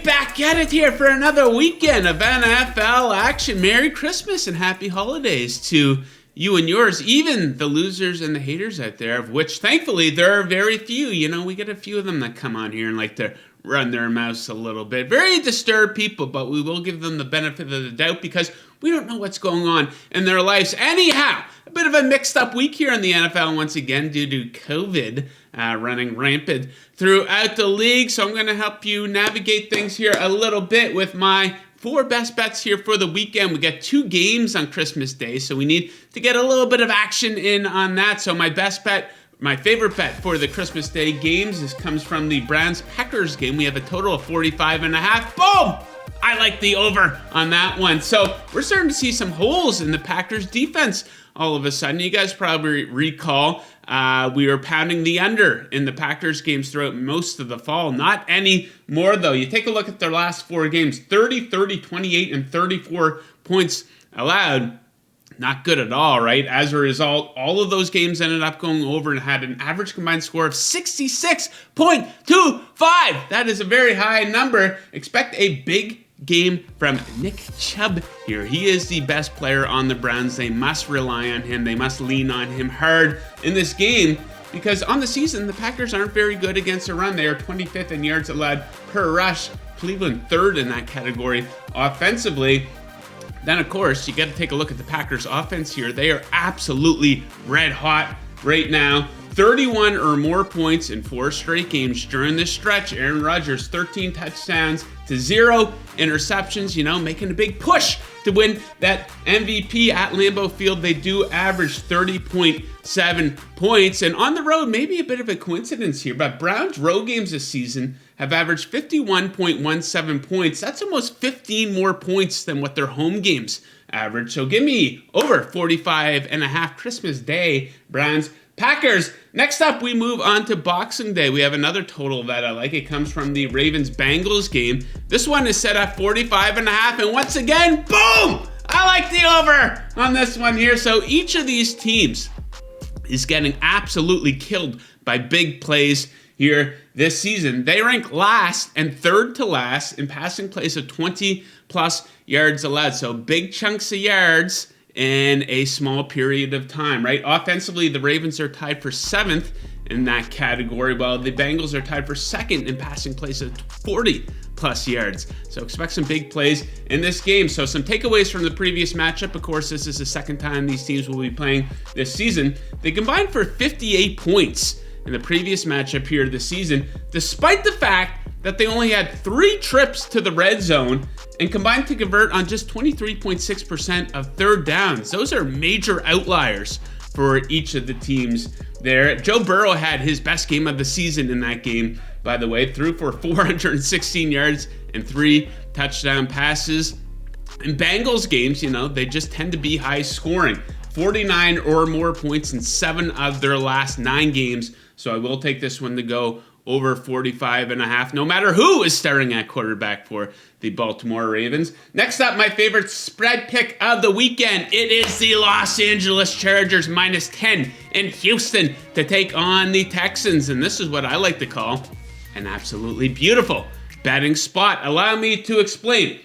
back at it here for another weekend of NFL action. Merry Christmas and happy holidays to you and yours, even the losers and the haters out there, of which thankfully there are very few. You know, we get a few of them that come on here and like to run their mouths a little bit. Very disturbed people, but we will give them the benefit of the doubt because we don't know what's going on in their lives. Anyhow, a bit of a mixed up week here in the NFL once again due to COVID running rampant throughout the league. So I'm going to help you navigate things here a little bit with my 4 best bets here for the weekend. We got 2 games on Christmas Day, so we need to get a little bit of action in on that. So my best bet, my favorite bet for the Christmas Day games comes from the Browns-Packers game. We have a total of 45.5. Boom! I like the over on that one. So we're starting to see some holes in the Packers defense all of a sudden. You guys probably recall we were pounding the under in the Packers games throughout most of the fall. Not anymore, though. You take a look at their last 4 games, 30, 30, 28, and 34 points allowed. Not good at all, right? As a result, all of those games ended up going over and had an average combined score of 66.25. That is a very high number. Expect a big game from Nick Chubb here. He is the best player on the Browns. They must rely on him. They must lean on him hard in this game because on the season, the Packers aren't very good against the run. They are 25th in yards allowed per rush. Cleveland 3rd in that category offensively. Then, of course, you got to take a look at the Packers offense here. They are absolutely red hot right now. 31 or more points in 4 straight games during this stretch. Aaron Rodgers, 13 touchdowns to 0 interceptions, making a big push to win that MVP at Lambeau Field. They do average 30.7 points. And on the road, maybe a bit of a coincidence here, but Browns' road games this season have averaged 51.17 points. That's almost 15 more points than what their home games average. So give me over 45.5 Christmas Day, Browns. Packers. Next up, we move on to Boxing Day. We have another total that I like. It comes from the Ravens-Bengals game. This one is set at 45.5, and once again, boom! I like the over on this one here. So each of these teams is getting absolutely killed by big plays here this season. They rank last and 3rd to last in passing plays of 20-plus yards allowed. So big chunks of yards in a small period of time, right? Offensively, the Ravens are tied for 7th in that category, while the Bengals are tied for 2nd in passing plays of 40-plus yards. So expect some big plays in this game. So some takeaways from the previous matchup. Of course, this is the second time these teams will be playing this season. They combined for 58 points in the previous matchup here this season, despite the fact that they only had 3 trips to the red zone and combined to convert on just 23.6% of 3rd downs. Those are major outliers for each of the teams there. Joe Burrow had his best game of the season in that game, by the way, threw for 416 yards and 3 touchdown passes. In Bengals games, they just tend to be high scoring. 49 or more points in 7 of their last 9 games. So I will take this one to go over 45.5, no matter who is staring at quarterback for the Baltimore Ravens. Next up, my favorite spread pick of the weekend. It is the Los Angeles Chargers minus 10 in Houston to take on the Texans. And this is what I like to call an absolutely beautiful betting spot. Allow me to explain.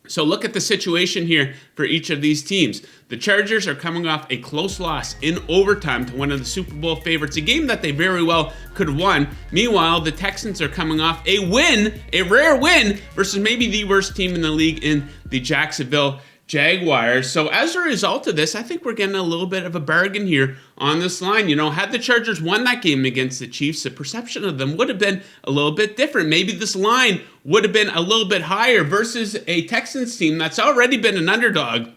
So look at the situation here for each of these teams. The Chargers are coming off a close loss in overtime to one of the Super Bowl favorites, a game that they very well could have won. Meanwhile, the Texans are coming off a win, a rare win, versus maybe the worst team in the league in the Jacksonville Jaguars. So as a result of this, I think we're getting a little bit of a bargain here on this line. Had the Chargers won that game against the Chiefs, the perception of them would have been a little bit different. Maybe this line would have been a little bit higher versus a Texans team that's already been an underdog,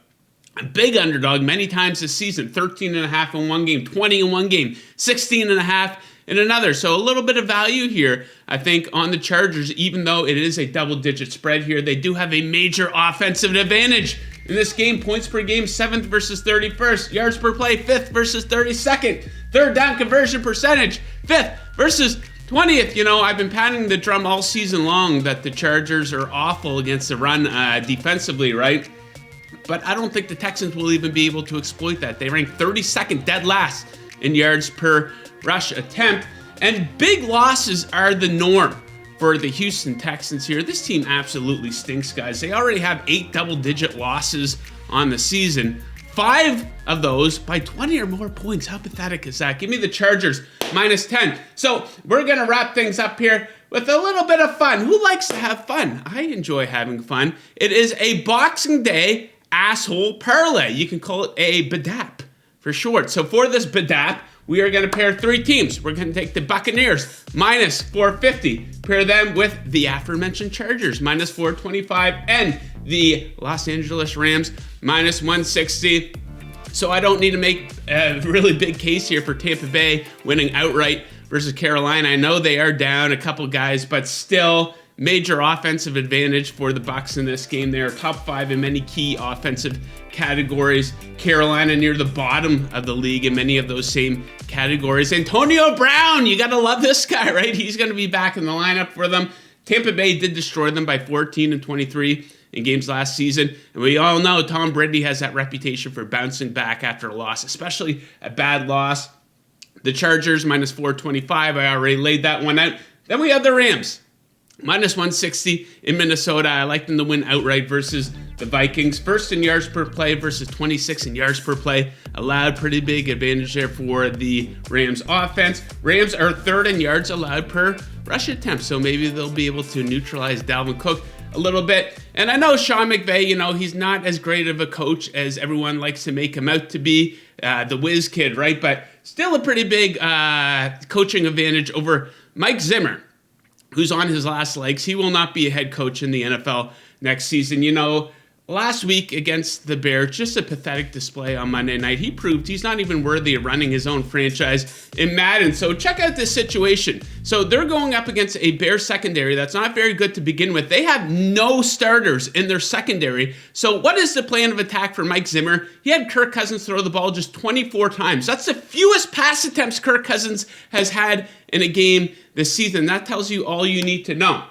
a big underdog many times this season. 13.5 in one game, 20 in one game, 16.5 in another. So a little bit of value here, I think, on the Chargers, even though it is a double-digit spread here. They do have a major offensive advantage in this game. Points per game, 7th versus 31st. Yards per play, 5th versus 32nd. 3rd down conversion percentage, 5th versus 20th. I've been pounding the drum all season long that the Chargers are awful against the run defensively, right? But I don't think the Texans will even be able to exploit that. They rank 32nd, dead last in yards per rush attempt. And big losses are the norm for the Houston Texans here. This team absolutely stinks, guys. They already have 8 double-digit losses on the season. 5 of those by 20 or more points. How pathetic is that? Give me the Chargers, -10. So we're going to wrap things up here with a little bit of fun. Who likes to have fun? I enjoy having fun. It is a Boxing Day asshole parlay. You can call it a BDAP for short. So for this BDAP, we are going to pair 3 teams. We're going to take the Buccaneers, -450. Pair them with the aforementioned Chargers, -425. And the Los Angeles Rams, -160. So I don't need to make a really big case here for Tampa Bay winning outright versus Carolina. I know they are down a couple guys, but still major offensive advantage for the Bucs in this game. They are top 5 in many key offensive categories. Carolina near the bottom of the league in many of those same categories. Antonio Brown, you got to love this guy, right? He's going to be back in the lineup for them. Tampa Bay did destroy them by 14 and 23 in games last season. And we all know Tom Brady has that reputation for bouncing back after a loss, especially a bad loss. The Chargers, -425. I already laid that one out. Then we have the Rams, -160 in Minnesota. I like them to win outright versus the Vikings. First in yards per play versus 26 in yards per play allowed. Pretty big advantage there for the Rams offense. Rams are 3rd in yards allowed per rush attempt, so maybe they'll be able to neutralize Dalvin Cook a little bit. And I know Sean McVay, he's not as great of a coach as everyone likes to make him out to be, the whiz kid, right? But still a pretty big coaching advantage over Mike Zimmer, who's on his last legs. He will not be a head coach in the NFL next season. Last week against the Bears, just a pathetic display on Monday night. He proved he's not even worthy of running his own franchise in Madden. So check out this situation. So they're going up against a Bears secondary that's not very good to begin with. They have no starters in their secondary. So what is the plan of attack for Mike Zimmer? He had Kirk Cousins throw the ball just 24 times. That's the fewest pass attempts Kirk Cousins has had in a game this season. That tells you all you need to know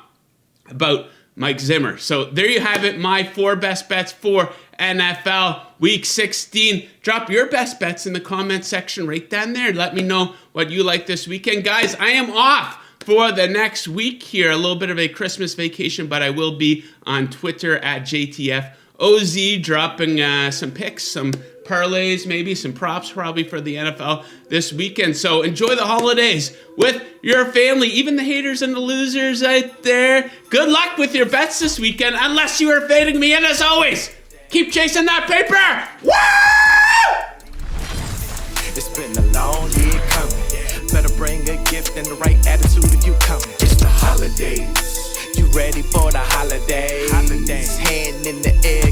about Mike Zimmer. So there you have it, my 4 best bets for NFL Week 16. Drop your best bets in the comment section right down there. Let me know what you like this weekend. Guys, I am off for the next week here. A little bit of a Christmas vacation, but I will be on Twitter at JTFOZ dropping some picks, some parlays, maybe some props probably for the NFL this weekend. So enjoy the holidays with your family, even the haters and the losers out there. Good luck with your bets this weekend, unless you are fading me. And as always, keep chasing that paper. Woo! It's been a long year coming. Better bring a gift and the right attitude if you coming. It's the holidays. You ready for the holidays? Hand in the air.